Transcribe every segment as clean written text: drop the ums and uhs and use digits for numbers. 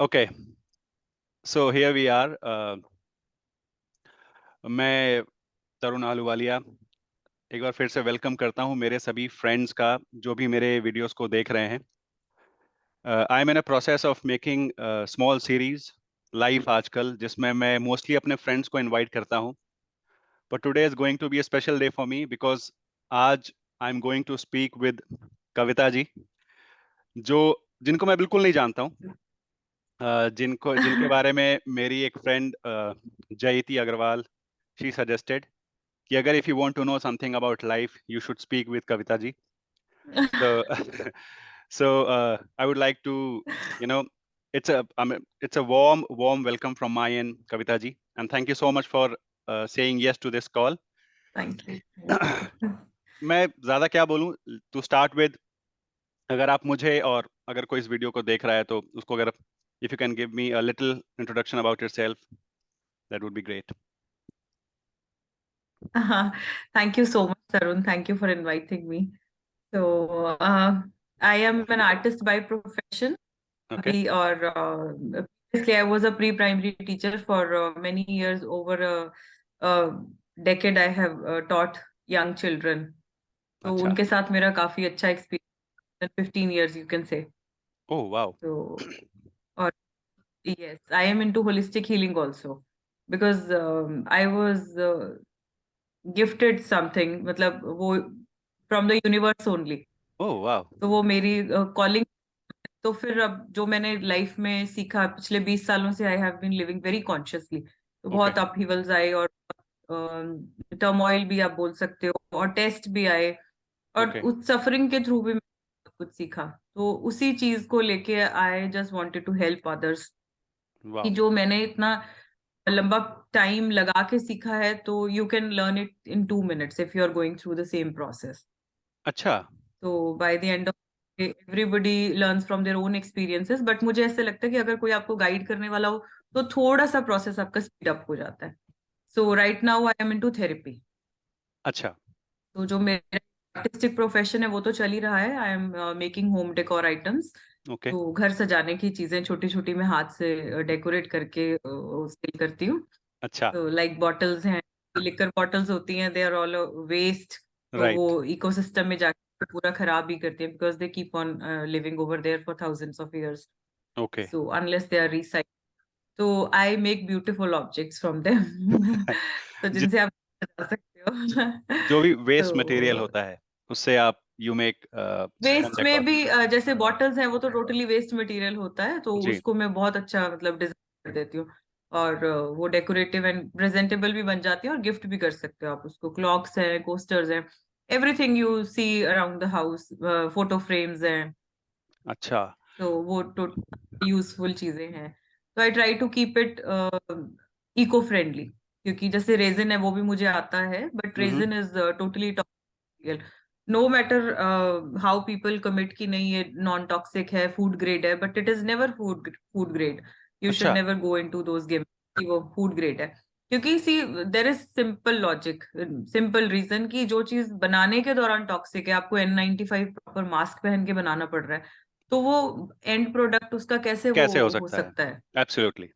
Okay, so here we are. मैं तरुण आहलूवालिया एक बार फिर से वेलकम करता हूं मेरे सभी फ्रेंड्स का जो भी मेरे वीडियोस को देख रहे हैं. I am in a process of making small series live आजकल, जिसमें मैं मोस्टली अपने फ्रेंड्स को इनवाइट करता हूं. But today is going to be a special day for me because आज I am going to speak with Kavita ji, जो जिनको मैं बिल्कुल नहीं जानता हूं. जिनके बारे में मेरी एक फ्रेंड जयति अग्रवाल, शी सजेस्टेड कि अगर if you want to know something about life you should speak with Kavita ji. So I would like to, you know, it's a warm welcome from my end, Kavita ji, and thank you so much for saying yes to this call. Thank you. मैं ज्यादा क्या बोलूं, to start with, अगर आप मुझे और अगर कोई इस वीडियो को देख रहा है तो उसको अगर if you can give me a little introduction about yourself, that would be great. Thank you so much, Tarun. Thank you for inviting me. So, I am an artist by profession. Okay. Previously, I was a pre-primary teacher for many years. Over a decade, I have taught young children. So, अच्छा. उनके साथ मेरा काफी अच्छा experience. 15 years, you can say. Oh wow. So, or yes, I am into holistic healing also because I was gifted something, मतलब वो from the universe only. Oh wow. तो वो मेरी कॉलिंग. तो फिर अब जो मैंने लाइफ में सीखा पिछले 20 सालों से, I have been living very consciously. तो Okay. बहुत अपहीवल्स आए और टर्मोइल भी आप बोल सकते हो, और टेस्ट भी आए, और Okay. उस सफरिंग के थ्रू भी मैंने कुछ सीखा. तो उसी चीज को लेके I just wanted to help others, कि Wow. जो मैंने इतना लंबा टाइम लगा के सीखा है, तो you can learn it in 2 minutes if you are going through the same process. अच्छा. तो by the end of everybody learns from their own experiences, but मुझे ऐसे लगता है कि अगर कोई आपको गाइड करने वाला हो तो थोड़ा सा प्रोसेस आपका स्पीड अप हो जाता है. So right now I am into therapy. अच्छा. तो जो मेरा आर्टिस्टिक प्रोफेशन है वो तो चल ही रहा है. I am making home decor items. Okay. तो घर सजाने की चीजें छोटी छोटी मैं हाथ से डेकोरेट करके सेल करती हूँ. अच्छा. तो लाइक बॉटल्स हैं, लिकर बॉटल्स होती हैं, दे आर ऑल वेस्ट. तो वो Right. इकोसिस्टम में जाकर पूरा खराब ही करती हैं, because they keep on living over there for thousands of years. Okay. So unless they are recycle, तो I make beautiful objects from them. तो जि- जिनसे आप बता सकते हो. जो भी वेस्ट मटेरियल तो होता है उससे आप यू मेक होम वेस्ट में डेकोर. भी जैसे बॉटल्स हैं, वो तो टोटली वेस्ट मटेरियल होता है, तो जी. उसको मैं बहुत अच्छा मतलब डिजाइन कर देती हूँ. और वो डेकोरेटिव एंड प्रेजेंटेबल भी बन जाती है, और गिफ्ट भी कर सकते हो आप उसको. क्लॉक्स हैं, कोस्टर्स हैं, everything you see around the house, photo frames हैं. अच्छा. तो वो टोटली यूजफुल चीजें हैं. तो I try to keep it eco friendly, क्योंकि जैसे रेजिन है वो भी मुझे आता है, but hmm. Resin is totally no matter how people commit कि नहीं ये नॉन टॉक्सिक है, फूड ग्रेड है, but it is never food grade. You should अच्छा. Never go into those game कि वो फूड ग्रेड है. क्योंकि see there is simple logic, simple reason कि जो चीज बनाने के दौरान टॉक्सिक है, आपको N95 प्रॉपर मास्क पहन के बनाना पड़ रहा है, तो वो एंड प्रोडक्ट उसका कैसे वो कैसे हो हो सकता है? सकता है. एब्सोल्युटली.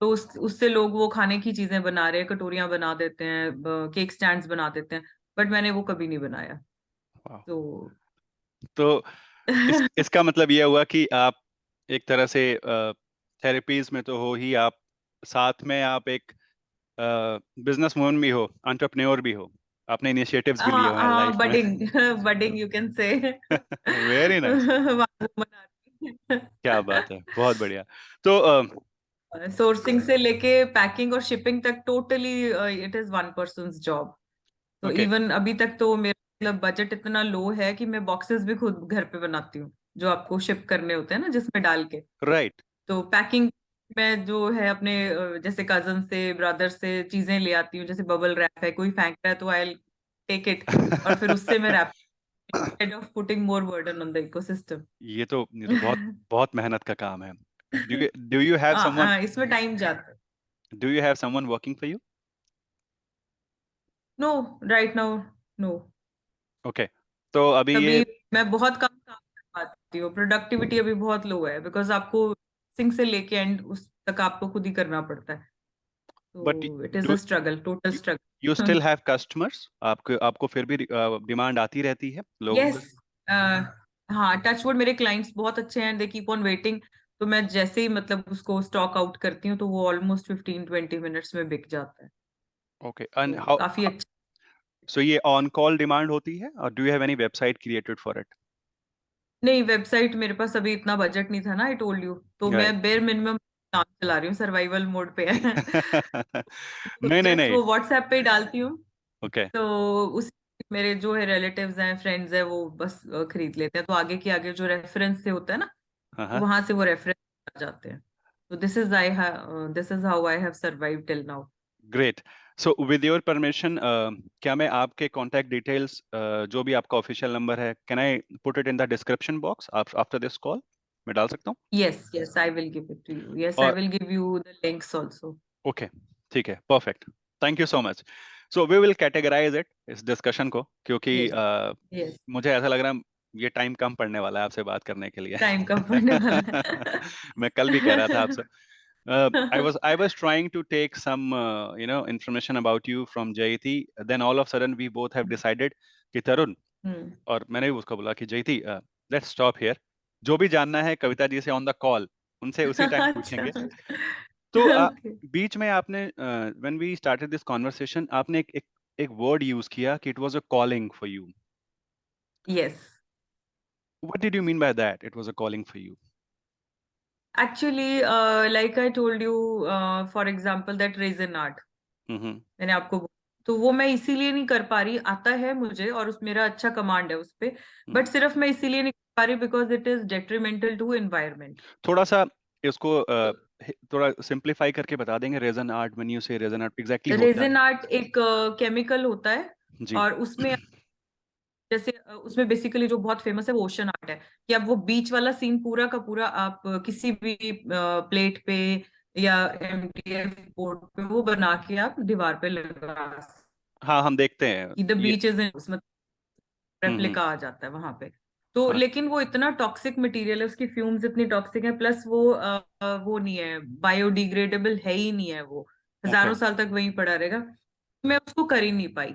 तो उससे लोग वो खाने की चीजें बना रहे हैं, कटोरियां बना देते हैं, केक स्टैंड्स बना देते हैं, बट मैंने वो कभी नहीं बनाया. तो तो इसका मतलब ये हुआ कि आप एक तरह से थेरेपीज में तो हो ही, आप साथ में आप एक बिजनेस वुमन भी हो, एंटरप्रेन्योर भी हो. आपने इनिशिएटिव्स भी लिए हाँ हुए हैं हाँ, लाइफ में. बडिंग. बडिंग यू कैन से. Very nice. क्या बात है, बहुत बढ़िया. तो सोर्सिंग से लेके पैकिंग और शिपिंग तक totally it is one persons job. तो ओके. इवन अभी तक तो मेरा मतलब बजट इतना लो है कि मैं बॉक्सेस भी खुद घर पे बनाती हूँ, जो आपको शिप करने होते हैं ना, जिसमें डाल के. राइट. तो पैकिंग में जो है अपने जैसे कजन से, ब्रदर से चीजें ले आती हूँ. जैसे बबल रैप है, कोई फेंक रहा है तो आई टेक इट, और फिर उससे मैं wrap, instead of putting more burden on the ecosystem. ये तो बहुत बहुत मेहनत का काम है. डू यू हैव समवन इसमें टाइम जाता है. Do you have someone working for you? No, right now no. Okay. तो अभी ये अभी मैं बहुत कम काम कर पाती हूँ, प्रोडक्टिविटी अभी बहुत लो है, बिकॉज आपको सिंग से लेके एंड उस तक आपको खुद ही करना पड़ता है, बट तो it is do a struggle, total you struggle. Still have customers? आपको आपको फिर भी डिमांड आती रहती है लोगों यस, हाँ, टचवुड मेरे क्लाइंट्स बहुत अच्छे हैं, दे कीप ऑन वेटिंग। तो मैं जैसे ही मतलब उसको स्टॉक आउट करती हूँ तो वो ऑलमोस्ट 15-20 मिनट्स में बिक जाता है, का? ओके, एंड तो हाउ, काफी अच्छा। सो ये ऑन कॉल डिमांड होती है, और do you have any website created for it? नहीं, वेबसाइट मेरे पास अभी इतना बजट नहीं था ना, आई टोल्ड यू, तो राइट। मैं बेर मिनिमम काम चला रही हूँ, सर्वाइवल मोड पे है। तो नहीं नहीं जस्ट नहीं। वो व्हाट्सएप पे ही डालती हूँ, ओके। तो उस मेरे जो है रिलेटिव्स हैं, फ्रेंड्स हैं, वो बस खरीद लेते हैं, तो आगे के आगे जो रेफरेंस से होता है ना, हाँ तो हाँ। वहां से वो रेफरेंस आ जाते हैं। तो this is how I have survive till now. Great. So with your permission, क्या मैं आपके कॉन्टैक्ट डिटेल्स, जो भी आपका ऑफिशियल नंबर है, can I put it in the description box after this call? मैं डाल सकता हूँ? Yes yes, I will give it to you, yes, I और will give you the links also. Okay, ठीक है, perfect. Thank you so much. So we will categorise it, इस discussion को, क्योंकि यस यस, मुझे ऐसा लग रहा है ये टाइम कम पड़ने वाला है आपसे बात करने के लिए। टाइम कम पड़ने वाला है। मैं कल भी कह रहा था आपसे, I was trying to take some information about you from Jayati. Then all of a sudden we both have decided कि तरुण, हम्म। और मैंने भी उसको बोला कि जयती, लेट्स स्टॉप हियर, जो भी जानना है कविता जी से ऑन द कॉल, उनसे उसी टाइम अच्छा, पूछेंगे। तो ओके, बीच में आपने, when we started this conversation, आपने एक वर्ड यूज किया कि it was a calling for you. Yes. What did you mean by that, it was a calling for you? Actually like I told you, for example that resin art, hmm. मैंने आपको तो वो मैं इसीलिए नहीं कर पा रही, आता है मुझे और उस मेरा अच्छा कमांड है उस पे, हम्म। बट सिर्फ मैं इसीलिए नहीं कर पा रही because it is detrimental to environment. थोड़ा सा इसको थोड़ा सिंपलीफाई करके बता देंगे, resin art, when you say resin art exactly होता रेजिन आर्ट एक केमिकल होता है, है? जी। और उसमें जैसे उसमें बेसिकली जो बहुत फेमस है वो ओशन आर्ट है, कि आप वो बीच वाला सीन पूरा का पूरा आप किसी भी प्लेट पे या एमडीएफ बोर्ड पे वो बना के आप दीवार पे लगा हाँ, हम देखते हैं सकते, द ये। बीच इज उसमें हम्म। रेप्लिका आ जाता है वहां पे। तो हाँ। लेकिन वो इतना टॉक्सिक मटेरियल है, उसकी फ्यूम्स इतनी टॉक्सिक है, प्लस वो वो नहीं है, बायोडिग्रेडेबल है ही नहीं है वो, ओके। हजारों साल तक वहीं पड़ा रहेगा। मैं उसको कर ही नहीं पाई।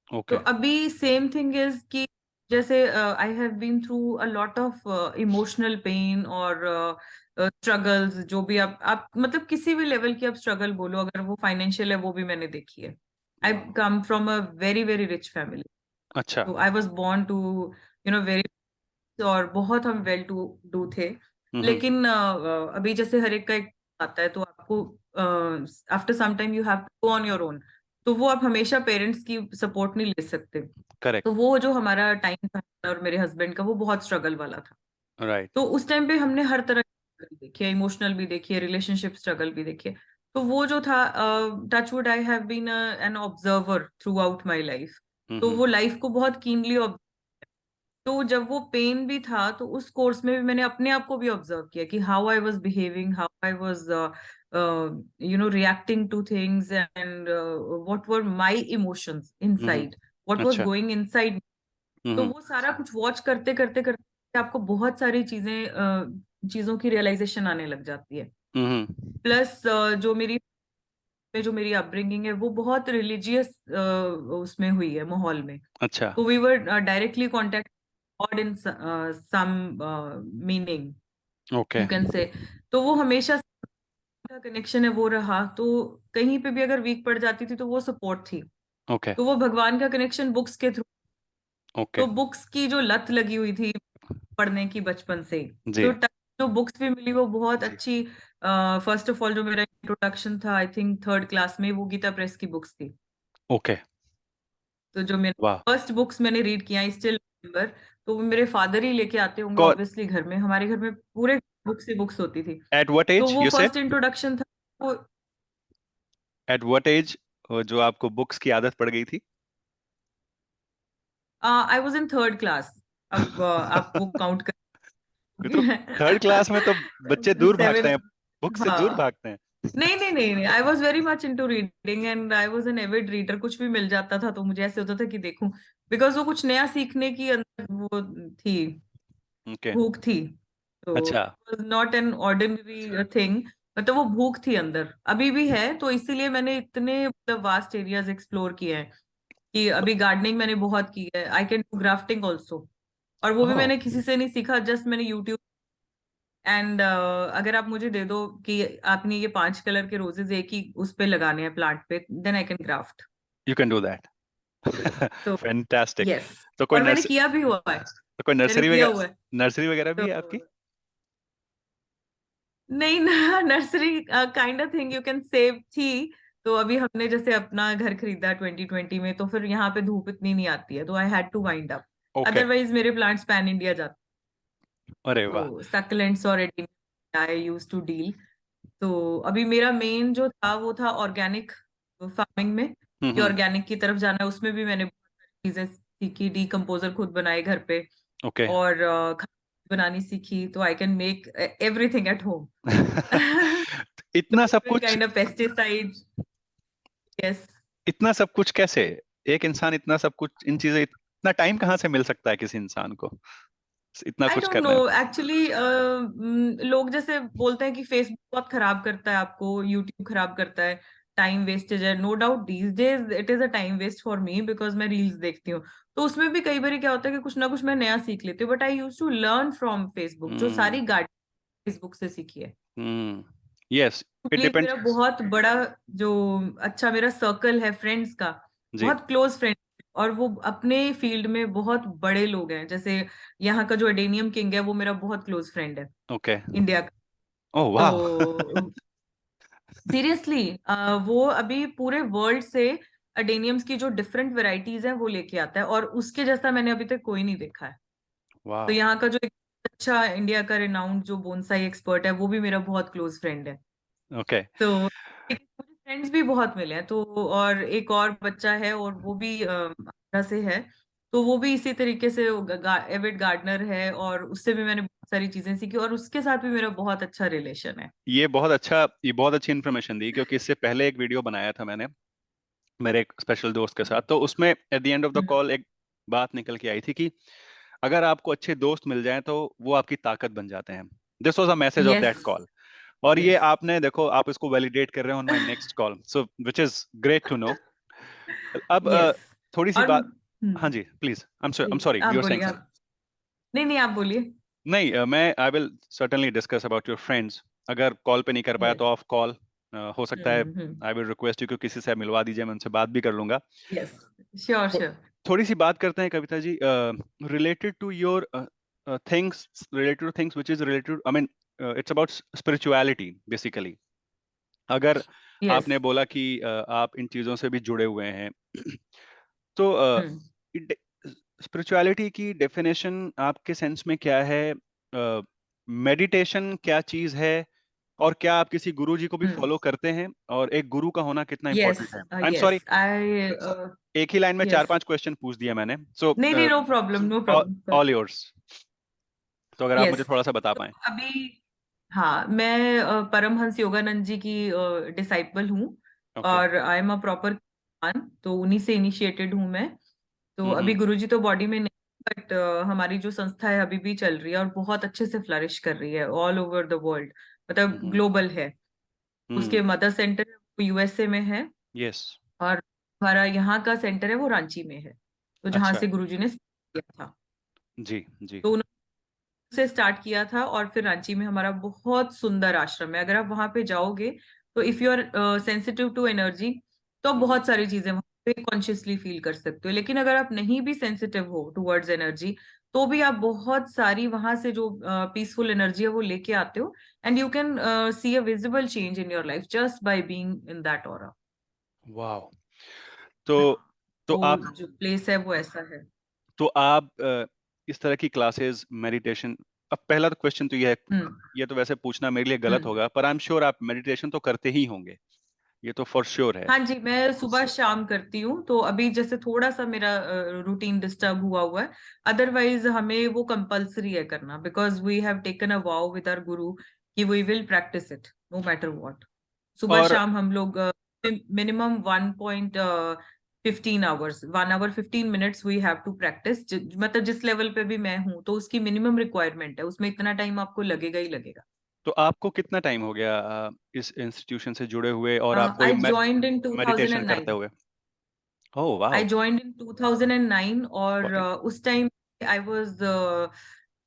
तो ओके। अभी सेम थिंग इज कि जैसे I have been through a lot of emotional pain और स्ट्रगल्स, जो भी आप मतलब किसी भी लेवल की आप स्ट्रगल बोलो, अगर वो फाइनेंशियल है वो भी मैंने देखी है। I come from a very very rich family, अच्छा। तो I was born to very, और बहुत हम वेल टू डू थे। हम्म। लेकिन अभी जैसे हर एक का एक आता है, तो आपको after some time you have to go on your own, तो वो आप हमेशा पेरेंट्स की सपोर्ट नहीं ले सकते। करेक्ट। तो वो जो हमारा टाइम था और मेरे हस्बैंड का, वो बहुत स्ट्रगल वाला था। राइट। तो उस टाइम पे हमने हर तरह की struggle देखी है, इमोशनल भी देखी है, रिलेशनशिप स्ट्रगल भी देखी है। तो वो जो था, touch wood I have been an observer throughout my life, तो हम्म। वो लाइफ को बहुत कीनली, तो जब वो पेन भी था तो उस कोर्स में भी मैंने अपने आप को भी ऑब्जर्व किया कि how I was behaving, how I was reacting to things, and what were my emotions hmm. Inside, what was अच्छा। Going inside. तो हम्म। वो सारा कुछ वॉच करते करते करते आपको बहुत सारी चीजों की रियलाइजेशन आने लग जाती है। हम्म। प्लस जो मेरी अपब्रिंगिंग है वो बहुत रिलीजियस उसमें हुई है, माहौल में। अच्छा। तो we were directly contact God in some meaning, okay. You can say. तो वो हमेशा का कनेक्शन है वो रहा, तो कहीं पे भी अगर वीक पड़ जाती थी तो वो सपोर्ट थी। ओके। तो वो भगवान का कनेक्शन बुक्स के थ्रू, ओके। तो बुक्स की जो लत लगी हुई थी पढ़ने की बचपन से ही, जी। तो जो बुक्स भी मिली वो बहुत अच्छी। फर्स्ट ऑफ ऑल जो मेरा इंट्रोडक्शन था, आई थिंक थर्ड क्लास में, वो गीता प्रेस की बुक्स थी। ओके। तो जो मेरे वाह। फर्स्ट बुक्स मैंने रीड किया, आई स्टिल रिमेम्बर, तो वो मेरे फादर ही लेके आते होंगे कौन? ऑब्वियसली, घर में, हमारे घर में पूरे बुक्स ही बुक्स होती थी। एट व्हाट तो एज वो यू से? फर्स्ट इंट्रोडक्शन था। वो एट व्हाट एज जो आपको बुक्स की आदत पड़ गई थी? I was in third class, अब आप वो काउंट ये तो थर्ड क्लास में तो बच्चे कर दूर भागते सेवन। हैं, बुक से दूर हाँ, भागते हैं। नहीं नहीं नहीं नहीं, I was very much into reading and I was an avid reader, कुछ भी मिल जाता था तो मुझे ऐसे होता था कि देखूं, बिकॉज वो कुछ नया सीखने की अंदर वो थी, ओके। भूख थी। अच्छा। नॉट एन ऑर्डिनरी थिंग, मतलब वो भूख थी अंदर, अभी भी है, तो इसीलिए मैंने इतने मतलब वास्ट एरियाज एक्सप्लोर किए हैं कि अभी गार्डनिंग मैंने बहुत की है, I can do grafting also, और वो भी ओह, मैंने किसी से नहीं सीखा, जस्ट मैंने यूट्यूब। एंड अगर आप मुझे दे दो कि आपने ये 5 कलर के रोजेज एक ही उस पे लगाने हैं प्लांट पे, then I can graft. You can do that. तो फैंटास्टिक। यस, तो और मैंने किया भी हुआ है, मैंने नर्सरी किया वगैरह, हुआ है। नर्सरी वगैरह भी तो है आपकी? नहीं ना, nursery kind of thing you can save थी। तो अभी हमने जैसे अपना घर खरीदा 2020 में, तो फिर यहाँ पे धूप इतनी नहीं आती है, तो I had to wind up. Okay. Otherwise मेरे प्लांट्स पैन इंडिया जाते। अरे वाह। तो सक्लेंट्स और आई यूज टू डील। तो अभी मेरा मेन जो था वो था ऑर्गेनिक फार्मिंग में, कि हम्म। ऑर्गेनिक की तरफ जाना है, उसमें भी मैंने बहुत सारी चीजें सीखी, डीकम्पोजर खुद बनाए घर पे, ओके। और खाना बनानी सीखी, तो I can make everything at home. इतना सब Different कुछ, kind of pesticides. Yes. इतना सब कुछ कैसे? एक इंसान इतना सब कुछ, इन चीजें, इतना टाइम कहाँ से मिल सकता है किसी इंसान को इतना आई कुछ डोंट नो करने में? एक्चुअली, लोग जैसे बोलते हैं कि फेसबुक बहुत खराब करता है आपको, यूट्यूब खराब करता है, टाइम वेस्टेज है। No doubt these days it is a time waste for me, because मैं रील्स देखती हूँ, तो उसमें भी कई बार क्या होता है कि कुछ ना कुछ मैं नया सीख लेती हूँ, but I use to learn from Facebook, जो हम्म। सारी गाड़ी फेसबुक से सीखी है। हम्म। यस। इट लिए डिपेंड्स। मेरा बहुत बड़ा जो अच्छा मेरा सर्कल है फ्रेंड्स का, जी। बहुत क्लोज फ्रेंड, और वो अपने फील्ड में बहुत बड़े लोग हैं। जैसे यहाँ का जो एडेनियम किंग है वो मेरा बहुत क्लोज फ्रेंड है, ओके। इंडिया का। ओह वाह। तो सीरियसली वो अभी पूरे वर्ल्ड से एडेनियम्स की जो डिफरेंट वेराइटीज हैं वो लेके आता है, और उसके जैसा मैंने अभी तक कोई नहीं देखा है। तो वाह। यहाँ का जो एक अच्छा इंडिया का रिनाउंड जो बोनसाई एक्सपर्ट है वो भी मेरा बहुत क्लोज फ्रेंड है। ओके। तो मुझे फ्रेंड्स भी बहुत मिले हैं, तो और एक और बच्चा है, और वो भी आगरा से है, तो वो भी इसी तरीके से एविड गार्डनर है, और उससे भी मैंने बहुत सारी चीजें सीखी, और उसके साथ भी मेरा बहुत अच्छा रिलेशन है। ये बहुत अच्छी इन्फॉर्मेशन दी, क्योंकि इससे पहले एक वीडियो बनाया था मैंने मेरे एक स्पेशल दोस्त के साथ, तो उसमें at the end of the hmm. Call एक बात निकल के आई थी कि अगर आपको अच्छे दोस्त मिल जाएं तो वो आपकी ताकत बन जाते हैं। This was a message of yes. That call. और ये यस। आपने देखो, आप इसको वैलिडेट कर रहे हो on my next call, so which is great to know. अब यस। थोड़ी सी और बात। हाँ जी, प्लीज। आई एम सॉरी, आप यू आर सेइंग बोलिए, समथिंग। आप। नहीं नहीं, आप बोलिए। नहीं, मैं I will certainly discuss about your friends. अगर कॉल पे नहीं कर पाया तो यस। ऑफ कॉल हो सकता है। हम्म। आई विल रिक्वेस्ट यू कि किसी से मिलवा दीजिए, मैं उनसे बात भी कर लूंगा। यस। Sure though, sure. थोड़ी सी बात करते हैं Kavita ji, related to your things, related to things which is related, I mean it's about spirituality basically. अगर यस। आपने बोला कि आप इन चीजों से भी जुड़े हुए हैं, तो हम्म। स्पिरिचुअलिटी की डेफिनेशन आपके सेंस में क्या है? मेडिटेशन क्या चीज है? और क्या आप किसी गुरु जी को भी हम्म। फॉलो करते हैं? और एक गुरु का होना कितना यस। इंपॉर्टेंट है? आई एम सॉरी, यस आई। एक ही लाइन में चार यस। पांच क्वेश्चन पूछ दिया मैंने, सो नहीं नहीं, no problem, no problem. All yours. तो अगर आप मुझे यस। थोड़ा सा बता तो पाएं। अभी, हाँ, मैं परमहंस योगानंद जी की डिसाइपल हूँ, ओके। और आई एम अ प्रॉपर, तो उन्हीं से इनिशिएटेड हूँ मैं। तो अभी हम्म। गुरुजी तो बॉडी में नहीं, बट हमारी जो संस्था है अभी भी चल रही है, और बहुत अच्छे से फ्लरिश कर रही है ऑल ओवर द वर्ल्ड, मतलब हम्म। ग्लोबल है। हम्म। उसके मदर सेंटर यूएसए में है, यस। और हमारा यहाँ का सेंटर है वो रांची में है, तो जहाँ अच्छा। से गुरुजी ने किया था। जी। जी। तो से स्टार्ट किया था, और फिर रांची में हमारा बहुत सुंदर आश्रम है। अगर आप वहां पे जाओगे, तो if you are sensitive to energy, तो आप हम्म। बहुत सारी चीजें वहां पे कॉन्शियसली फील कर सकते हो। लेकिन अगर आप नहीं भी सेंसिटिव हो टुवर्ड्स एनर्जी, तो भी आप बहुत सारी वहां से जो पीसफुल एनर्जी है वो लेके आते हो, and you can see a visible change in your life just by being in that aura. वाह। तो हाँ, तो वो आप जो प्लेस है वो ऐसा है। इस तरह की क्लासेस, मेडिटेशन, अब पहला तो क्वेश्चन तो ये है, हम्म। ये तो वैसे पूछना मेरे लिए गलत हम्म। होगा, पर आई एम श्योर आप मेडिटेशन तो करते ही होंगे, ये तो फॉर श्योर है। हाँ जी, मैं सुबह शाम करती हूँ, तो अभी जैसे थोड़ा सा मेरा रूटीन डिस्टर्ब हुआ हुआ है, अदरवाइज हमें वो कंपलसरी है करना, because we have taken a vow with our guru कि we will practise it no matter what. सुबह और शाम हम लोग minimum 1.15 15 hours, 1 hour 15 minutes we have to practise. मतलब जिस लेवल पे भी मैं हूँ तो उसकी मिनिमम रिक्वायरमेंट है, उसमें इतना टाइम आपको लगेगा ही लगेगा। तो आपको कितना टाइम हो गया इस इंस्टीट्यूशन से जुड़े हुए और आपको ये आई जॉइंड इन मेडिटेशन करते 2009। हुए? ओह आई वाओ। जॉइंड इन 2009 और ओके। उस time I was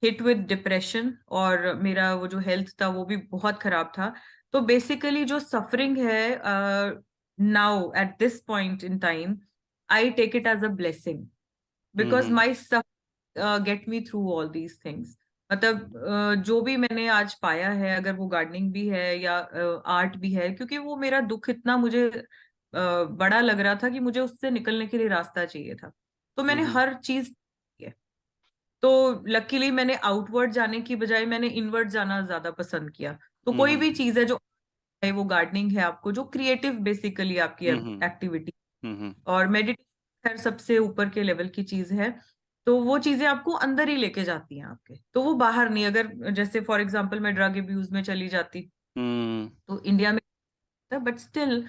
hit with depression, और मेरा वो जो हेल्थ था वो भी बहुत खराब था। तो बेसिकली जो सफरिंग है now at this point in time, I take it as a blessing, because hmm. May get me through all these things. मतलब जो भी मैंने आज पाया है, अगर वो गार्डनिंग भी है या आर्ट भी है, क्योंकि वो मेरा दुख इतना मुझे बड़ा लग रहा था कि मुझे उससे निकलने के लिए रास्ता चाहिए था। तो मैंने हम्म। हर चीज की है। तो लकीली मैंने आउटवर्ड जाने की बजाय मैंने इनवर्ड जाना ज्यादा पसंद किया। तो कोई हम्म। भी चीज है, जो है वो गार्डनिंग है आपको, जो क्रिएटिव बेसिकली आपकी हम्म। एक्टिविटी, हम्म। और मेडिटेशन खैर सबसे ऊपर के लेवल की चीज है। तो वो चीजें आपको अंदर ही लेके जाती हैं आपके, तो वो बाहर नहीं। अगर जैसे फॉर एग्जांपल मैं ड्रग अब्यूज में चली जाती, हम्म। तो इंडिया में था बट स्टिल,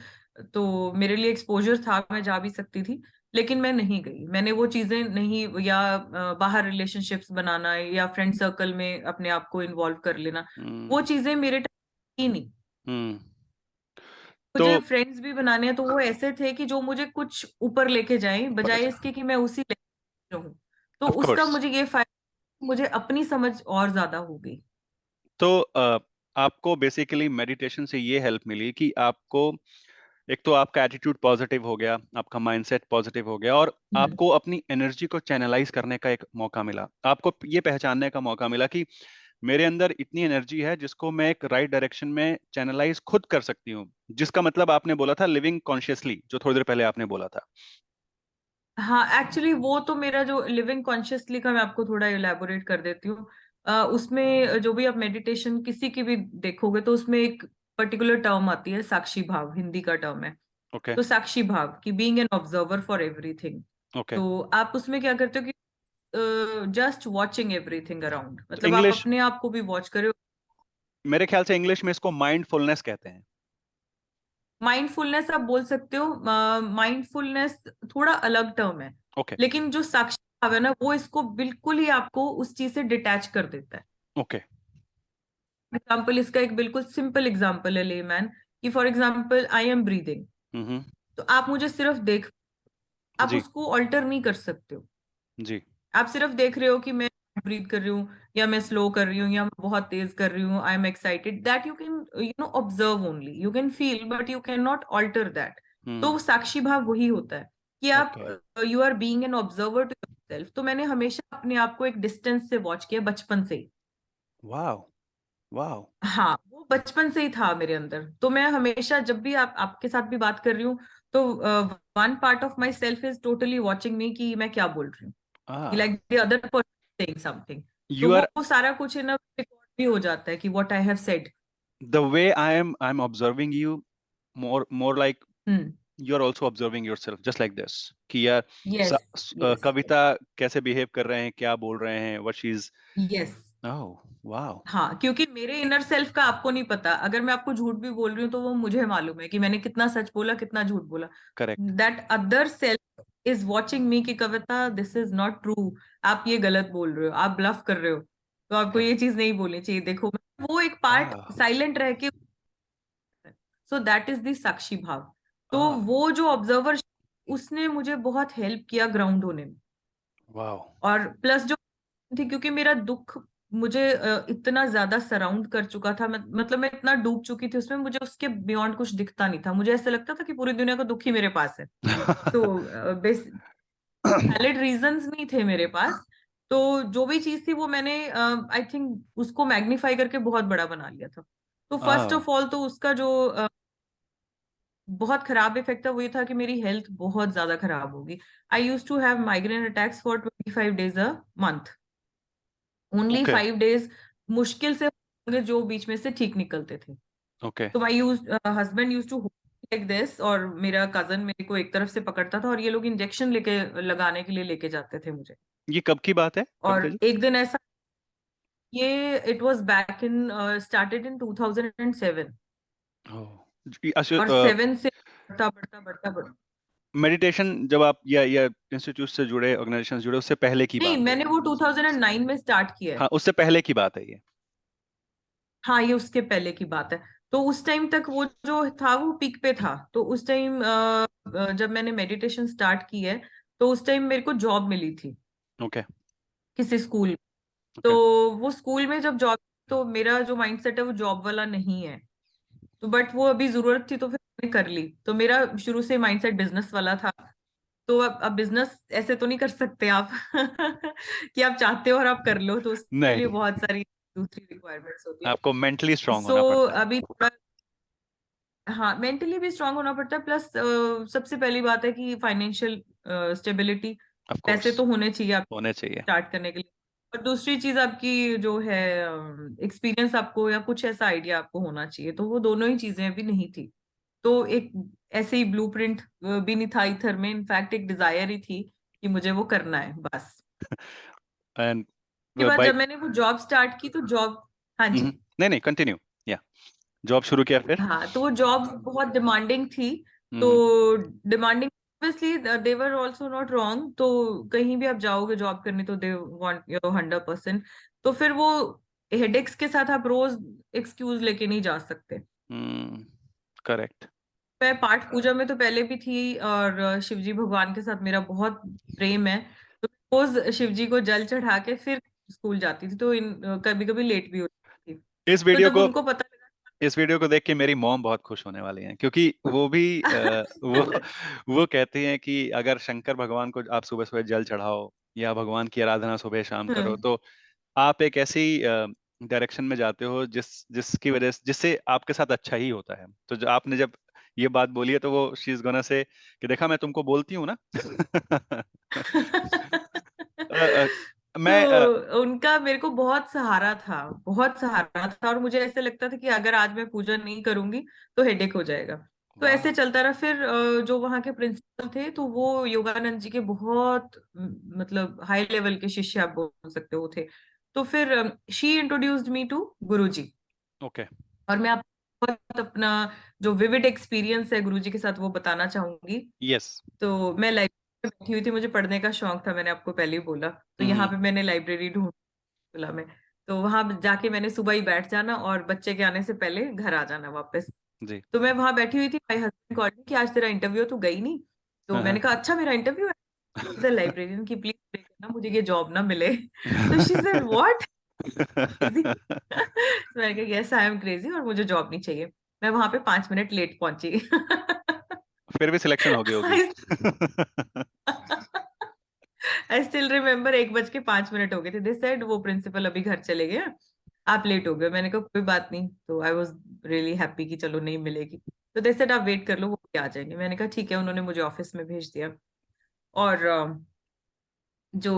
तो मेरे लिए एक्सपोजर था, मैं जा भी सकती थी, लेकिन मैं नहीं गई। मैंने वो चीजें नहीं, या बाहर रिलेशनशिप्स बनाना या फ्रेंड सर्कल में अपने आप को इन्वॉल्व कर लेना, हम्म। वो चीजें मेरे टाइम ही नहीं। हम्म। तो मुझे फ्रेंड्स भी बनाने हैं तो वो ऐसे थे कि जो मुझे कुछ ऊपर लेके जाएं, बजाय इसके कि मैं उसी लेवल रहूं। तो ऑफ उसका कोर्स। मुझे ये फायदा, मुझे अपनी समझ और ज्यादा हो गई। तो आपको बेसिकली मेडिटेशन से ये हेल्प मिली कि आपको एक तो आपका एटीट्यूड पॉजिटिव हो गया, आपका माइंडसेट पॉजिटिव हो गया, और हम्म। आपको अपनी एनर्जी को चैनलाइज करने का एक मौका मिला। आपको ये पहचानने का मौका मिला कि मेरे अंदर इतनी एनर्जी है जिसको मैं एक राइट डायरेक्शन में चैनलाइज खुद कर सकती हूँ, जिसका मतलब आपने बोला था लिविंग कॉन्शियसली, जो थोड़ी देर पहले आपने बोला था। हाँ, एक्चुअली वो तो मेरा जो लिविंग कॉन्शियसली का, मैं आपको थोड़ा इलेबोरेट कर देती हूँ। उसमें जो भी आप मेडिटेशन किसी की भी देखोगे तो उसमें एक पर्टिकुलर टर्म आती है, साक्षी भाव, हिंदी का टर्म है। ओके। तो साक्षी भाव की being an observer for everything. Okay. तो आप उसमें क्या करते हो कि जस्ट वॉचिंग एवरीथिंग अराउंड, तो मतलब आप इंग्लिश, अपने आप को भी वॉच करे। मेरे ख्याल से इंग्लिश में इसको माइंडफुलनेस कहते हैं। माइंडफुलनेस आप बोल सकते हो। माइंडफुलनेस थोड़ा अलग टर्म है, ओके। लेकिन जो साक्षी भाव है ना, वो इसको बिल्कुल ही आपको उस चीज से डिटैच कर देता है। ओके। एग्जाम्पल, इसका एक बिल्कुल सिंपल एग्जाम्पल है लेमैन, कि for example I am breathing. Hmm. तो आप मुझे सिर्फ देख, आप जी। उसको ऑल्टर नहीं कर सकते हो। जी। आप सिर्फ देख रहे हो कि मैं ब्रीथ कर रही हूँ, या मैं स्लो कर रही हूँ, या मैं बहुत तेज कर रही हूँ, I am excited, that you can observe only, you can feel but you can not alter that. तो हम्म। वो साक्षी भाव वही होता है कि आप, okay. You are being an observer to yourself. तो मैंने हमेशा अपने आप को एक डिस्टेंस से वॉच किया बचपन से ही। वाओ। वाओ। हाँ, वो बचपन से ही था मेरे अंदर। तो मैं हमेशा जब भी आपके साथ भी बात कर रही हूँ, तो one part of myself is totally watching me, कि मैं क्या बोल रही हूँ, uh like the other person saying something. तो यू आर वो सारा कुछ इन रिकॉर्ड भी हो जाता है कि what I have said. The way I am observing you, more like hmm. You are also observing yourself just like this, कि यार यस। यस। कविता कैसे बिहेव कर रहे हैं, क्या बोल रहे हैं, what she is. Yes. Oh wow. हाँ, क्योंकि मेरे इनर सेल्फ का आपको नहीं पता। अगर मैं आपको झूठ भी बोल रही हूँ तो वो मुझे मालूम है कि मैंने कितना सच बोला, कितना झूठ बोला। Correct. That other self is watching me कि कविता, दिस इज नॉट ट्रू, आप ये गलत बोल रहे हो, आप ब्लफ कर रहे हो, तो आपको ये चीज नहीं बोलनी चाहिए। देखो, वो एक पार्ट आ साइलेंट रह के, सो दैट इज द साक्षी भाव। तो आ वो जो ऑब्जर्वर, उसने मुझे बहुत हेल्प किया ग्राउंड होने में। वाओ। और प्लस जो थी, क्योंकि मेरा दुख मुझे इतना ज्यादा सराउंड कर चुका था, मतलब मैं इतना डूब चुकी थी उसमें, मुझे उसके बियॉन्ड कुछ दिखता नहीं था। मुझे ऐसा लगता था कि पूरी दुनिया का दुख ही मेरे पास है। सो वैलिड रीजंस नहीं थे मेरे पास। तो जो भी चीज थी वो मैंने आई थिंक उसको मैग्नीफाई करके बहुत बड़ा बना लिया था। तो फर्स्ट आ ऑफ ऑल तो उसका जो बहुत खराब इफेक्ट था वो ये था कि मेरी हेल्थ बहुत ज्यादा खराब होगी। I use to have migraine attacks for 25 days a month, only okay. 5 days मुश्किल से होंगे जो बीच में से ठीक निकलते थे। ओके। तो my use husband use to like this, और मेरा कजन मेरे को एक तरफ से पकड़ता था, और ये लोग इंजेक्शन लेके लगाने के लिए लेके जाते थे मुझे। ये कब की बात है कविता और जी? एक दिन ऐसा, ये it was back in, started in 2007। ओह और 7 से बढ़ता बढ़ता बढ़ता बढ़ता, मेडिटेशन जब आप या इंस्टीट्यूट से जुड़े, ऑर्गेनाइजेशन से जुड़े, उससे पहले की नहीं, बात है? मैंने वो 2009 में स्टार्ट किया है। हाँ, उससे पहले की बात है ये। हाँ, ये उसके पहले की बात है। तो उस टाइम तक वो जो था वो पीक पे था। तो उस टाइम जब मैंने मेडिटेशन स्टार्ट की है, तो उस टाइम मेरे को जॉब मिली थी ओके। किसी स्कूल। तो ओके। वो स्कूल में जब जॉब, तो मेरा जो माइंडसेट है वो जॉब वाला नहीं है। तो बट वो अभी जरूरत थी तो फिर मैंने कर ली। तो मेरा शुरू से माइंडसेट बिजनेस वाला था। तो अब बिजनेस ऐसे तो नहीं कर सकते आप कि आप चाहते हो और आप कर लो, तो उसके लिए नहीं, बहुत सारी दूसरी रिक्वायरमेंट्स होती है। आपको मेंटली स्ट्रांग सो होना पड़ता है। अभी थोड़ा, हाँ, मेंटली भी स्ट्रांग होना पड़ता है, प्लस सबसे पहली बात है कि फाइनेंशियल स्टेबिलिटी, ऑफ पैसे कोर्स, तो होने चाहिए आप होने चाहिए। स्टार्ट करने के लिए। और दूसरी चीज आपकी जो है एक्सपीरियंस आपको, या कुछ ऐसा आइडिया आपको होना चाहिए। तो वो दोनों ही चीजें अभी नहीं थी। तो एक ऐसे ही ब्लूप्रिंट भी नहीं था इथर में, इनफैक्ट एक डिजायर ही थी कि मुझे वो करना है बस। एंड के बाद बाय। जब मैंने वो जॉब स्टार्ट की तो जॉब, हाँ जी, नहीं नहीं, कंटिन्यू। या जॉब शुरू किया फिर? हाँ, तो वो जॉब बहुत डिमांडिंग थी। तो hmm. Demanding, obviously they were also not wrong. तो कहीं भी आप जाओगे जॉब करने तो दे वांट योर 100%। तो फिर वो हेडेक्स के साथ आप रोज एक्सक्यूज लेके नहीं जा सकते। हम्म। करेक्ट। मैं पाठ पूजा में तो पहले भी थी, और शिवजी भगवान के साथ मेरा बहुत प्रेम है। तो रोज शिवजी को जल चढ़ा के फिर स्कूल जाती थी। तो इन कभी कभी लेट भी होती थी। इस तो वीडियो जब को उनको पता लगा, इस वीडियो को देख के मेरी मॉम बहुत खुश होने वाली हैं, क्योंकि वो भी वो कहती हैं कि अगर शंकर भगवान को आप सुबह सुबह जल चढ़ाओ या भगवान की आराधना सुबह शाम करो, हम्म। तो आप एक ऐसी डायरेक्शन में जाते हो जिसकी वजह से, जिससे आपके साथ अच्छा ही होता है। तो आपने जब ये बात बोली है, तो वो शी इज गोना से कि देखा, मैं तुमको बोलती हूँ ना। अ, अ, मैं तो उनका मेरे को बहुत सहारा था, बहुत सहारा था। और मुझे ऐसे लगता था कि अगर आज मैं पूजा नहीं करूंगी तो हेडेक हो जाएगा। तो ऐसे वाह। चलता रहा। फिर जो वहाँ के प्रिंसिपल थे, तो वो योगानंद जी के बहुत मतलब हाई लेवल के शिष्य आप बोल सकते हो थे। तो फिर she introduced me to Guru ji. Okay. और मैं आपको बहुत अपना जो विविड एक्सपीरियंस है गुरु जी के साथ वो बताना चाहूंगी। यस। तो मैं लाइब्रेरी में बैठी हुई थी, मुझे पढ़ने का शौक था, मैंने आपको पहले ही बोला। तो यहाँ हम्म। पे मैंने लाइब्रेरी ढूंढला में। तो वहां जाके मैंने सुबह ही बैठ जाना और बच्चे के आने से पहले घर आ जाना वापस। जी। तो मैं वहां बैठी हुई थी, माय हस्बैंड कॉल्ड मी कि आज तेरा इंटरव्यू, तू गई नहीं? तो हाँ मैंने हाँ। कहा अच्छा मेरा इंटरव्यू है। द लाइब्रेरियन की प्लीज प्रे करना मुझे ये जॉब ना मिले। तो शी सेड व्हाट, क्रेजी? मैंने कहा यस आई एम क्रेजी और मुझे जॉब नहीं चाहिए। मैं वहां पे 5 मिनट लेट पहुंची। फिर भी सिलेक्शन हो गई होगी। आई स्टिल रिमेम्बर, 1:05 हो गए थे। दे सेड वो प्रिंसिपल अभी घर चले गए, आप लेट हो गए। मैंने कहा कोई बात नहीं। तो आई वॉज रियली हैप्पी कि चलो नहीं मिलेगी। तो दे सेड आप वेट कर लो, वो भी आ जाएंगे। मैंने कहा ठीक है। उन्होंने मुझे ऑफिस में भेज दिया। और जो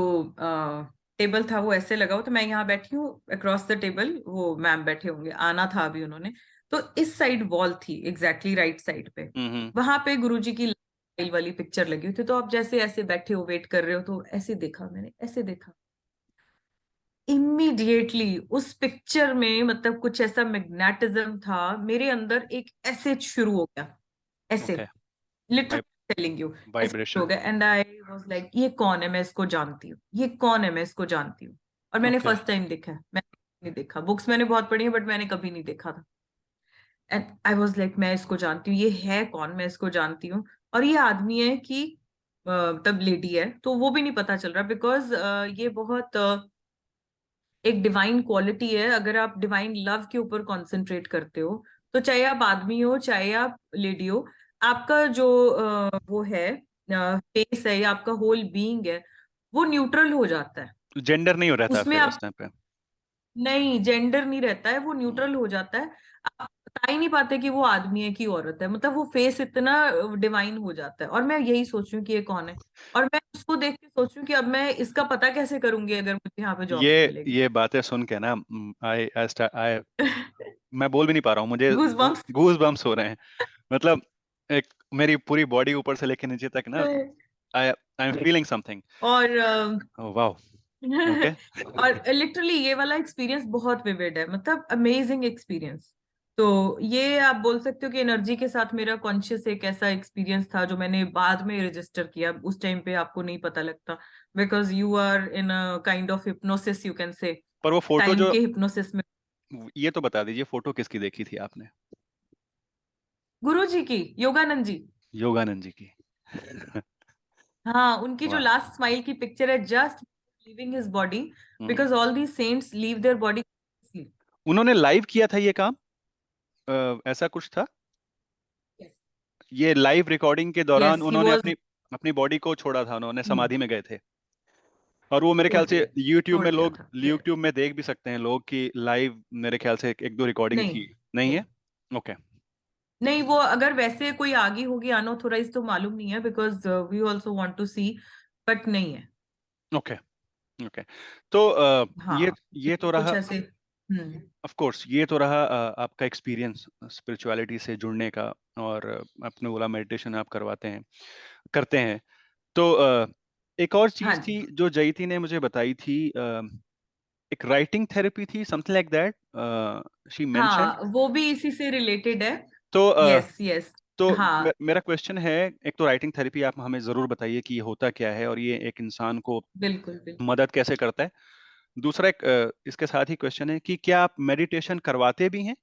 टेबल था वो ऐसे लगा हुआ, तो मैं यहाँ बैठी हूँ अक्रॉस द टेबल, वो मैम बैठे होंगे, आना था अभी उन्होंने। तो इस साइड वॉल थी, एग्जैक्टली राइट साइड पे। हम्म। वहां पे गुरुजी की लाइल वाली पिक्चर लगी हुई थी। तो आप जैसे ऐसे बैठे हो वेट कर रहे हो, तो ऐसे देखा, मैंने ऐसे देखा। इमीडिएटली उस पिक्चर में मतलब कुछ ऐसा मैग्नेटिज्म था मेरे अंदर, एक ऐसे शुरू हो गया, ऐसे ओके। लिटरली टेलिंग यू, ऐसे शुरू वाइब्रेशन। हो गया। एंड आई वाज लाइक ये कौन है, मैं इसको जानती हूँ, ये कौन है, मैं इसको जानती हूँ। और मैंने ओके। फर्स्ट टाइम देखा है, मैंने नहीं देखा। बुक्स मैंने बहुत पढ़ी है बट मैंने कभी नहीं देखा था। एंड आई वाज लाइक मैं इसको जानती हूँ, ये है कौन, मैं इसको जानती हूँ। और ये आदमी है कि तब लेडी है, तो वो भी नहीं पता चल रहा। बिकॉज ये बहुत एक डिवाइन क्वालिटी है। अगर आप डिवाइन लव के ऊपर कंसंट्रेट करते हो, तो चाहे आप आदमी हो चाहे आप लेडी हो, आपका जो वो है फेस है या आपका होल बीइंग है, वो न्यूट्रल हो जाता है। जेंडर नहीं हो रहता उसमें फिर आप, उस टाइम पे? नहीं, जेंडर नहीं रहता है, वो हम्म। न्यूट्रल हो जाता है। आप बता ही नहीं पाते कि वो आदमी है कि औरत है। मतलब वो फेस इतना डिवाइन हो जाता है। और मैं यही सोच रही हूँ कि ये कौन है। और मैं उसको देख के सोच रही हूँ कि अब मैं इसका पता कैसे करूंगी अगर मुझे यहाँ पे जॉब नहीं मिलेगी। ये बातें सुन के ना, आई आई मैं बोल भी नहीं पा रहा हूँ, मुझे गूज बम्प्स। गूज बम्स हो रहे हैं। मतलब एक मेरी पूरी बॉडी ऊपर से लेके नीचे तक ना, आई एम फीलिंग समथिंग। और वाओ। ओके। और लिटरली ये वाला एक्सपीरियंस बहुत विविड है, मतलब अमेजिंग एक्सपीरियंस। तो ये आप बोल सकते हो कि एनर्जी के साथ मेरा कॉन्शियस एक ऐसा एक्सपीरियंस था जो मैंने बाद में रजिस्टर किया, उस टाइम पे आपको नहीं पता लगता, because you are in a kind of hypnosis, you can say, पर वो फोटो टाइम जो, के हिप्नोसिस में। ये तो बता दीजिए, फोटो किसकी देखी थी आपने? गुरु जी की, योगानंद जी। योगानंद जी की। हाँ, उनकी जो वाह। लास्ट स्माइल की पिक्चर है, just leaving his body, hmm. Because all the saints leave their body. उन्होंने लाइव किया था ये काम? ऐसा कुछ था? ये लाइव रिकॉर्डिंग के दौरान यस, ही उन्होंने वाज। अपनी अपनी बॉडी को छोड़ा था, उन्होंने हम्म, समाधि में गए थे? और वो मेरे छोड़ ख्याल से दिया, YouTube छोड़ में, दिया लोग था, यस। YouTube में देख भी सकते हैं लोग कि लाइव मेरे ख्याल से एक दो रिकॉर्डिंग नहीं, थी। नहीं नहीं, है? ओके। नहीं, वो अगर वैसे कोई आगे होगी अनऑथोराइज तो मालूम नहीं है, because we also want to see, but नहीं है। ओके। ओके। तो ये हाँ, ये तो कुछ रहा। ऐसे। हम्म। ऑफ कोर्स ये तो रहा आपका एक्सपीरियंस स्पिरिचुअलिटी से जुड़ने का, और अपने बोला मेडिटेशन आप करवाते हैं, करते हैं। तो एक और हाँ चीज जी। थी जो जयती ने मुझे बताई थी, एक राइटिंग थेरेपी थी, something like that she mentioned. हाँ, वो भी इसी से रिलेटेड है। तो यस, यस। हाँ, मेरा क्वेश्चन है, एक तो राइटिंग थेरेपी आप हमें जरूर बताइए कि ये होता क्या है और ये एक इंसान को बिल्कुल, बिल्कुल। मदद कैसे करता है। दूसरा एक इसके साथ ही क्वेश्चन है कि क्या आप मेडिटेशन करवाते भी हैं?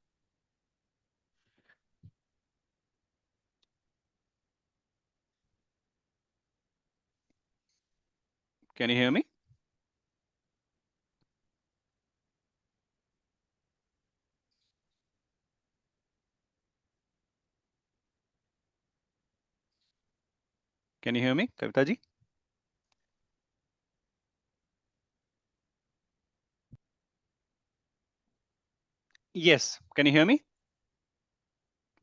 Can you hear me? Can you hear me Kavita ji? Yes, can you hear me?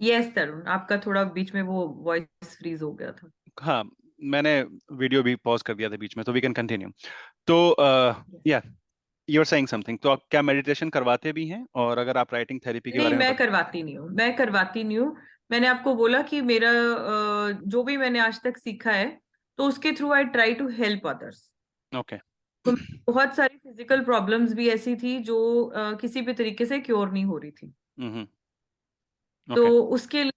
Yes Tarun, आपका थोड़ा बीच में वो वॉइस फ्रीज हो गया था। हाँ, मैंने वीडियो भी पॉज कर दिया था बीच में, तो वी कैन कंटिन्यू। तो Yes. या यू आर सेइंग समथिंग, तो आप क्या मेडिटेशन करवाते भी हैं? और अगर आप राइटिंग थेरेपी के नहीं, बारे में मैं करवाती नहीं हूँ, मैं करवाती नहीं हूँ। मैंने आपको बोला कि मेरा जो भी मैंने आज तक सीखा है, तो उसके through I try to help others. Okay. तो बहुत सारी फिजिकल प्रॉब्लम्स भी ऐसी थी जो किसी भी तरीके से क्योर नहीं हो रही थी। हम्म। ओके। तो उसके लिए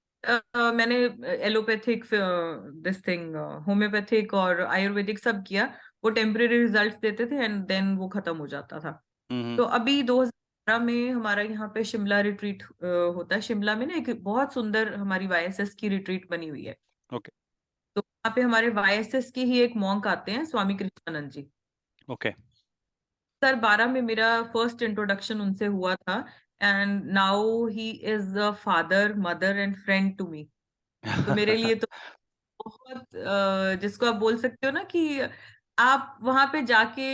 मैंने एलोपैथिक, दिस थिंग, होम्योपैथिक और आयुर्वेदिक सब किया। वो टेम्परेरी रिजल्ट्स देते थे एंड देन वो खत्म हो जाता था। हम्म। तो अभी 2012 में हमारा यहाँ पे शिमला रिट्रीट होता है। शिमला में ना एक बहुत सुंदर हमारी वाईएसएस की रिट्रीट बनी हुई है। ओके। तो वहाँ पे हमारे वाईएसएस के ही एक मॉन्क आते हैं, स्वामी कृष्णानंद जी। ओके। 2012 में मेरा फर्स्ट इंट्रोडक्शन उनसे हुआ था, and now he is a father, mother and friend to me. तो मेरे लिए तो बहुत जिसको आप बोल सकते हो ना कि आप वहां पे जाके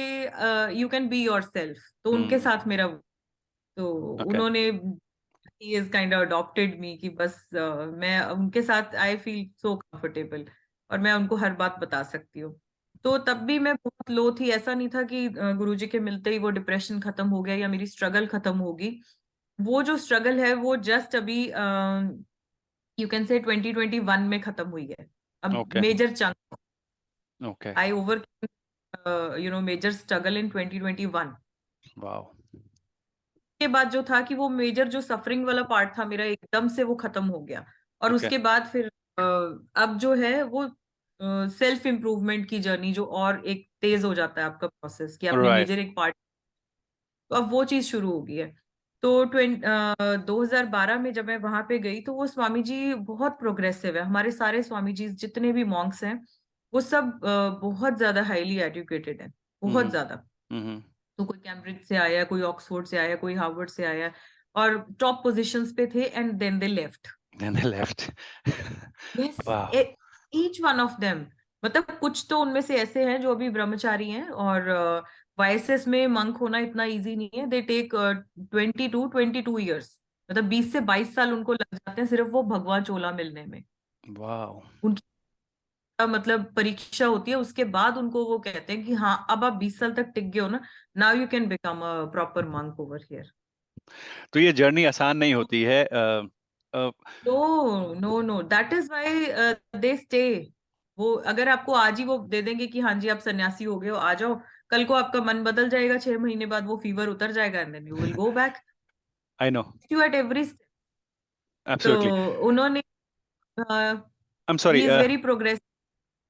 you can be yourself, तो उनके हम्म। साथ मेरा, तो ओके। उन्होंने, he is kind of adopted me कि बस मैं उनके साथ आई फील सो कंफर्टेबल, और मैं उनको हर बात बता सकती हूँ। तो तब भी मैं बहुत लो थी, ऐसा नहीं था कि गुरुजी के मिलते ही वो डिप्रेशन खत्म हो गया या मेरी स्ट्रगल खत्म होगी। वो जो स्ट्रगल है वो जस्ट अभी यू कैन से 2021 में खत्म हुई है। अब okay. Major chunk, okay. I over major struggle in 2021 wow. के बाद जो था कि वो मेजर जो सफरिंग वाला पार्ट था मेरा, एकदम से वो खत्म हो गया। और ओके। उसके बाद फिर अब जो है वो सेल्फ इम्प्रूवमेंट की जर्नी जो और एक तेज हो जाता है आपका प्रोसेस, कि आपने राइट। मेजर एक पार्ट, तो अब वो चीज शुरू हो गई है। तो 2012 में जब मैं वहां पे गई तो वो स्वामी जी बहुत प्रोग्रेसिव है। हमारे सारे स्वामी जी जितने भी मॉन्क्स हैं वो सब बहुत ज्यादा हाईली एजुकेटेड है, बहुत हम्म। ज्यादा। हम्म। तो कोई कैम्ब्रिज से आया, कोई ऑक्सफोर्ड से आया, कोई हार्वर्ड से आया, और टॉप पोजीशंस पे थे and then they left. Then they left. Yes, वाह। Each one of them. मतलब कुछ तो उनमें से ऐसे हैं जो अभी ब्रह्मचारी हैं, और वाइसेस में मंक होना इतना इजी नहीं है। दे टेक 22 ईयर्स, मतलब 20 से 22 साल उनको लग जाते हैं सिर्फ वो भगवान चोला मिलने में। वाह। उनकी मतलब परीक्षा होती है, उसके बाद उनको वो कहते हैं कि हाँ अब आप 20 साल तक टिक गए हो ना, now you can become a proper monk over here. तो ये जर्नी आसान नहीं होती है। Uh, no, no, no, that is why they stay. वो अगर आपको आज ही वो दे देंगे कि हाँ जी आप सन्यासी हो गए हो, आ जाओ, कल को आपका मन बदल जाएगा, 6 महीने बाद वो फीवर उतर जाएगा and then you will go back. I know. You at every, तो एब्सोल्युटली। उन्होंने I am he sorry. Is very progressive.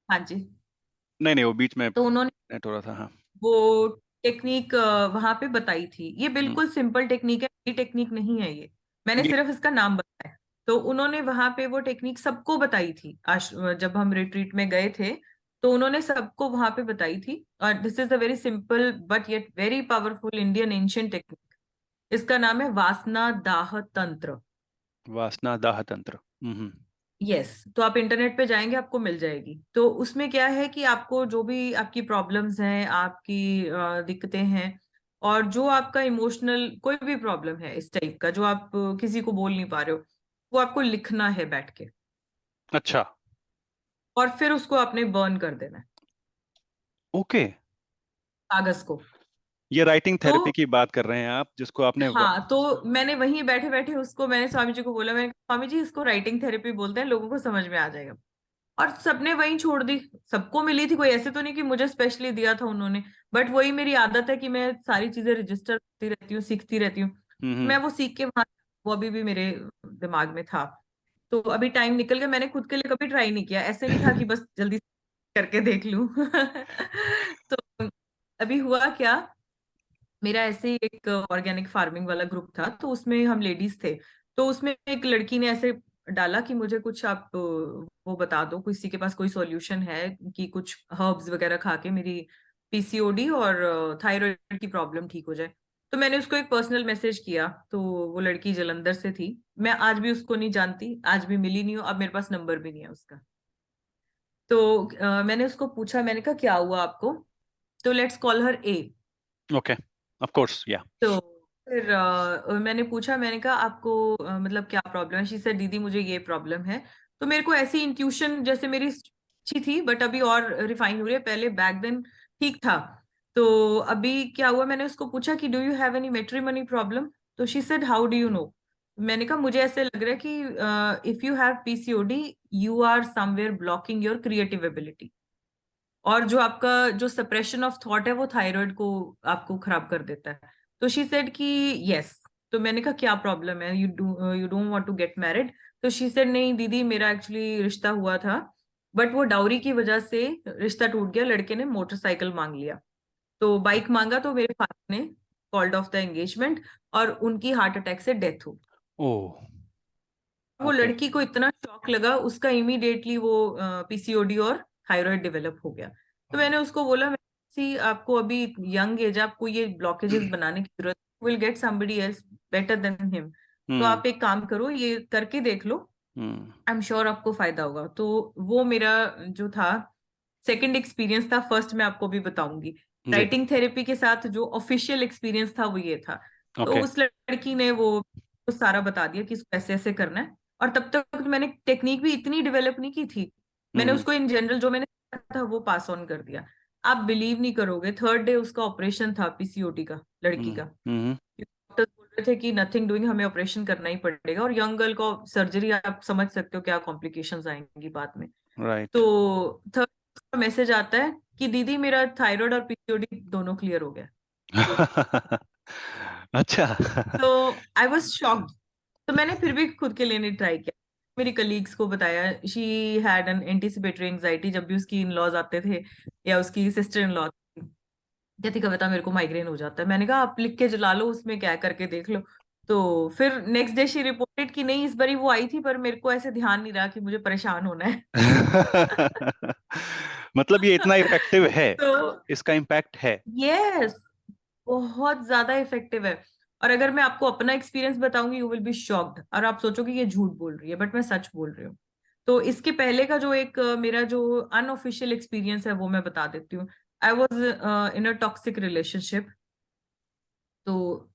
हाँ जी। नहीं नहीं, वो बीच में तो उन्होंने नेट हो रहा था, हाँ। वो टेक्निक वहां पे बताई थी। ये हम्म, बिल्कुल सिंपल टेक्निक है, ये टेक्निक नहीं है ये, मैंने ये सिर्फ इसका नाम बताया। तो उन्होंने वहां पे वो टेक्निक सबको बताई थी। जब हम रिट्रीट में गए थे तो उन्होंने सबको वहां पे बताई थी। और this is a very simple but yet very powerful Indian ancient technique. इसका नाम है वासना दाह तंत्र। वासना दाह तंत्र। यस, तो आप इंटरनेट पे जाएंगे आपको मिल जाएगी। तो उसमें क्या है कि आपको जो भी आपकी प्रॉब्लम्स हैं, आपकी दिक्कतें हैं, और जो आपका इमोशनल कोई भी प्रॉब्लम है इस टाइप का जो आप किसी को बोल नहीं पा रहे हो, वो आपको लिखना है बैठ के, अच्छा। और फिर उसको आपने बर्न कर देना है ओके। कागज को। ये राइटिंग तो थेरेपी की बात कर रहे हैं आप, जिसको आपने हाँ, तो मैंने वहीं बैठे बैठे उसको, मैंने स्वामी जी को बोला, मैंने कहा, स्वामी जी इसको राइटिंग थेरेपी बोलते हैं, लोगों को समझ में आ जाएगा। और सबने वही छोड़ दी। सबको मिली थी, कोई ऐसे तो नहीं कि मुझे स्पेशली दिया था उन्होंने। बट वही मेरी आदत है कि मैं सारी चीजें रजिस्टर करती रहती हूँ, सीखती रहती हूँ। हम्म। मैं वो सीख के वहां, वो अभी भी मेरे दिमाग में था। तो अभी टाइम निकल गया, मैंने खुद के लिए कभी ट्राई नहीं किया, ऐसे नहीं था कि बस जल्दी करके देख लूं। तो अभी हुआ क्या, मेरा ऐसे ही एक ऑर्गेनिक फार्मिंग वाला ग्रुप था, तो उसमें हम लेडीज थे। तो उसमें एक लड़की ने ऐसे डाला कि मुझे कुछ आप वो बता दो, किसी के पास कोई सॉल्यूशन है कि कुछ हर्ब्स वगैरह खा के मेरी पीसीओडी और थायराइड की प्रॉब्लम ठीक हो जाए। तो मैंने उसको एक पर्सनल मैसेज किया। तो वो लड़की जलंधर से थी। मैं आज भी उसको नहीं जानती, आज भी मिली नहीं हूँ, अब मेरे पास नंबर भी नहीं है उसका। तो मैंने उसको पूछा, मैंने कहा क्या हुआ आपको? तो let's call her A. Okay, of course, या। तो फिर मैंने पूछा, मैंने कहा आपको मतलब क्या प्रॉब्लम है? शी सेड दीदी मुझे ये प्रॉब्लम है। तो मेरे को ऐसी इंट्यूशन जैसे मेरी अच्छी थी, बट अभी और रिफाइन हो रही है, पहले बैक देन ठीक था। तो अभी क्या हुआ, मैंने उसको पूछा कि do you have any matrimony problem? तो she said how do you know? मैंने कहा मुझे ऐसे लग रहा है कि if you have PCOD you are somewhere blocking your creative ability, और जो आपका जो सप्रेशन ऑफ थॉट है वो थायराइड को आपको खराब कर देता है। तो शी सेड कि यस। तो मैंने कहा क्या प्रॉब्लम है, you don't want to get married? तो शी सेड नहीं दीदी, मेरा एक्चुअली रिश्ता हुआ था, बट वो डाउरी की वजह से रिश्ता टूट गया, लड़के ने मोटरसाइकिल मांग लिया। तो बाइक मांगा तो मेरे फादर ने कॉल्ड ऑफ द एंगेजमेंट, और उनकी हार्ट अटैक से डेथ हो। ओह। वो ओके। लड़की को इतना शॉक लगा, उसका इमीडिएटली वो पीसीओडी और थायराइड डेवलप हो गया। तो मैंने उसको बोला, सी आपको अभी यंग एज, आपको ये ब्लॉकेजेस बनाने की जरूरत, will get somebody else better than him. तो हम्म आप एक काम करो, ये करके देख लो, हम्म। आई एम श्योर आपको फायदा होगा। तो वो मेरा जो था सेकंड एक्सपीरियंस था। फर्स्ट मैं आपको भी बताऊंगी। जी। राइटिंग थेरेपी के साथ जो ऑफिशियल एक्सपीरियंस था वो ये था। तो ओके। उस लड़की ने वो सारा बता दिया कि इसको ऐसे ऐसे करना है। और तब तक मैंने टेक्निक भी इतनी डेवलप नहीं की थी। मैंने हम्म उसको इन जनरल जो मैंने सीखा था वो पास ऑन कर दिया। आप बिलीव नहीं करोगे, थर्ड डे उसका ऑपरेशन था पीसीओडी का, लड़की हम्म का। हम्म। डॉक्टर बोल रहे थे कि नथिंग डूइंग, हमें ऑपरेशन करना ही पड़ेगा, और यंग गर्ल को सर्जरी, आप समझ सकते हो क्या कॉम्प्लिकेशंस आएंगी बाद में। राइट। तो थर्ड मैसेज आता है कि दीदी मेरा थायराइड और पीसीओडी दोनों क्लियर हो गया। अच्छा। तो आई वाज शॉक्ड। तो मैंने फिर भी खुद के लिए नहीं ट्राई किया, मेरी कलीग्स को बताया। She had an anticipatory anxiety, जब भी उसकी इन लॉज आते थे या उसकी सिस्टर इन लॉ, कहती कविता मेरे को माइग्रेन हो जाता है। मैंने कहा आप लिख के जला लो, उसमें क्या है, करके देख लो। तो फिर नेक्स्ट डे शी रिपोर्टेड कि नहीं, इस बारी वो आई थी पर मेरे को ऐसे ध्यान नहीं रहा कि मुझे परेशान होना है। मतलब ये इतना इफेक्टिव है, तो इसका इम्पैक्ट है। यस, बहुत ज्यादा इफेक्टिव है। और अगर मैं आपको अपना एक्सपीरियंस बताऊंगी यू विल बी शॉक्ड, और आप सोचोगे ये झूठ बोल रही है, बट मैं सच बोल रही हूँ। तो इसके पहले का जो एक मेरा जो अनऑफिशियल एक्सपीरियंस है वो मैं बता देती हूँ। I was in a toxic relationship. तो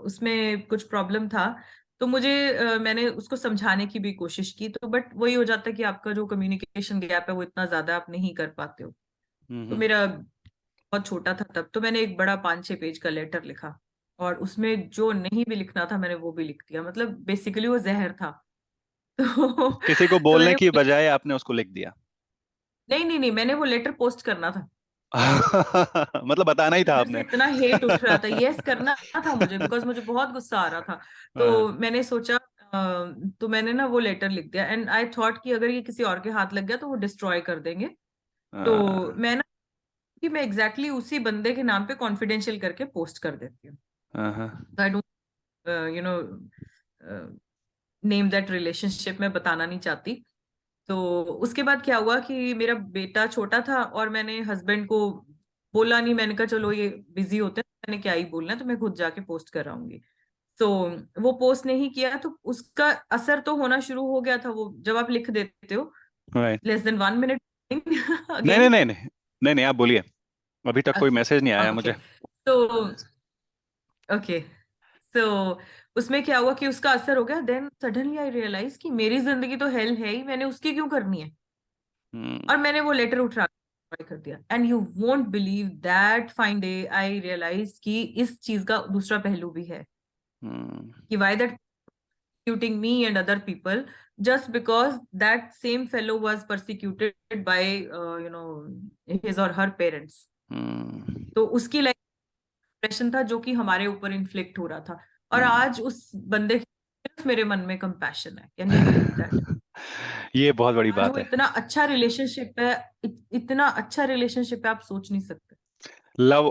उसमें कुछ प्रॉब्लम था। तो मुझे मैंने उसको समझाने की भी कोशिश की, तो बट वही हो जाता है कि आपका जो कम्युनिकेशन गैप है वो इतना ज्यादा आप नहीं कर पाते हो। तो हम्म। मेरा बहुत छोटा था तब, तो मैंने एक बड़ा 5-6 पेज का लेटर लिखा, और उसमें जो नहीं भी लिखना था मैंने वो भी लिख दिया। मतलब बेसिकली वो जहर था। तो किसी को तो बोलने मैंने की बजाय आपने उसको लिख दिया। नहीं नहीं नहीं, मैंने वो लेटर पोस्ट करना था। मतलब बताना ही था उधर से आपने। इतना हेट उठ रहा था, यस करना था मुझे, बिकॉज मुझे बहुत गुस्सा आ रहा था। तो हाँ। मैंने सोचा तो मैंने ना वो लेटर लिख दिया, एंड आई थॉट कि अगर ये किसी और के हाथ लग गया तो वो डिस्ट्रॉय कर देंगे। तो हाँ, मैं ना कि मैं एग्जैक्टली उसी बंदे के नाम पे कॉन्फिडेंशियल करके पोस्ट कर देती हूँ। हाँ, तो I don't you know name that relationship, मैं बताना नहीं चाहती। तो उसके बाद क्या हुआ कि मेरा बेटा छोटा था और मैंने हस्बैंड को बोला नहीं, मैंने कहा चलो ये बिजी होते हैं, मैंने क्या ही बोलना है, तो मैं खुद जाके पोस्ट कर आऊंगी। तो वो पोस्ट नहीं किया, तो उसका असर तो होना शुरू हो गया था। वो जब आप लिख देते हो राइट। less than 1 minute नहीं, नहीं, अगेन। नहीं, नहीं, नहीं, नहीं, आप बोलिए। अभी तक कोई ओके, मैसेज नहीं आया ओके, मुझे। तो ओके, तो उसमें क्या हुआ कि उसका असर हो गया। देन सडनली आई रियलाइज कि मेरी जिंदगी तो हेल है ही, मैंने उसकी क्यों करनी है। हम्म। और मैंने वो लेटर उठा कर दिया, and you won't believe that fine day I realise कि इस चीज का दूसरा पहलू भी है, हम्म। कि why that persecuting me and other people just because that same fellow was persecuted by his or her parents. हम्म। तो उसकी लाइफ डिप्रेशन था जो कि हमारे ऊपर इन्फ्लिक्ट हो रहा था, और हम्म। आज उस बंदे के सिर्फ मेरे मन में कंपैशन है। Can you believe that? ये बहुत बड़ी आज वो बात है। इतना अच्छा रिलेशनशिप है, इतना अच्छा रिलेशनशिप है, आप सोच नहीं सकते। लव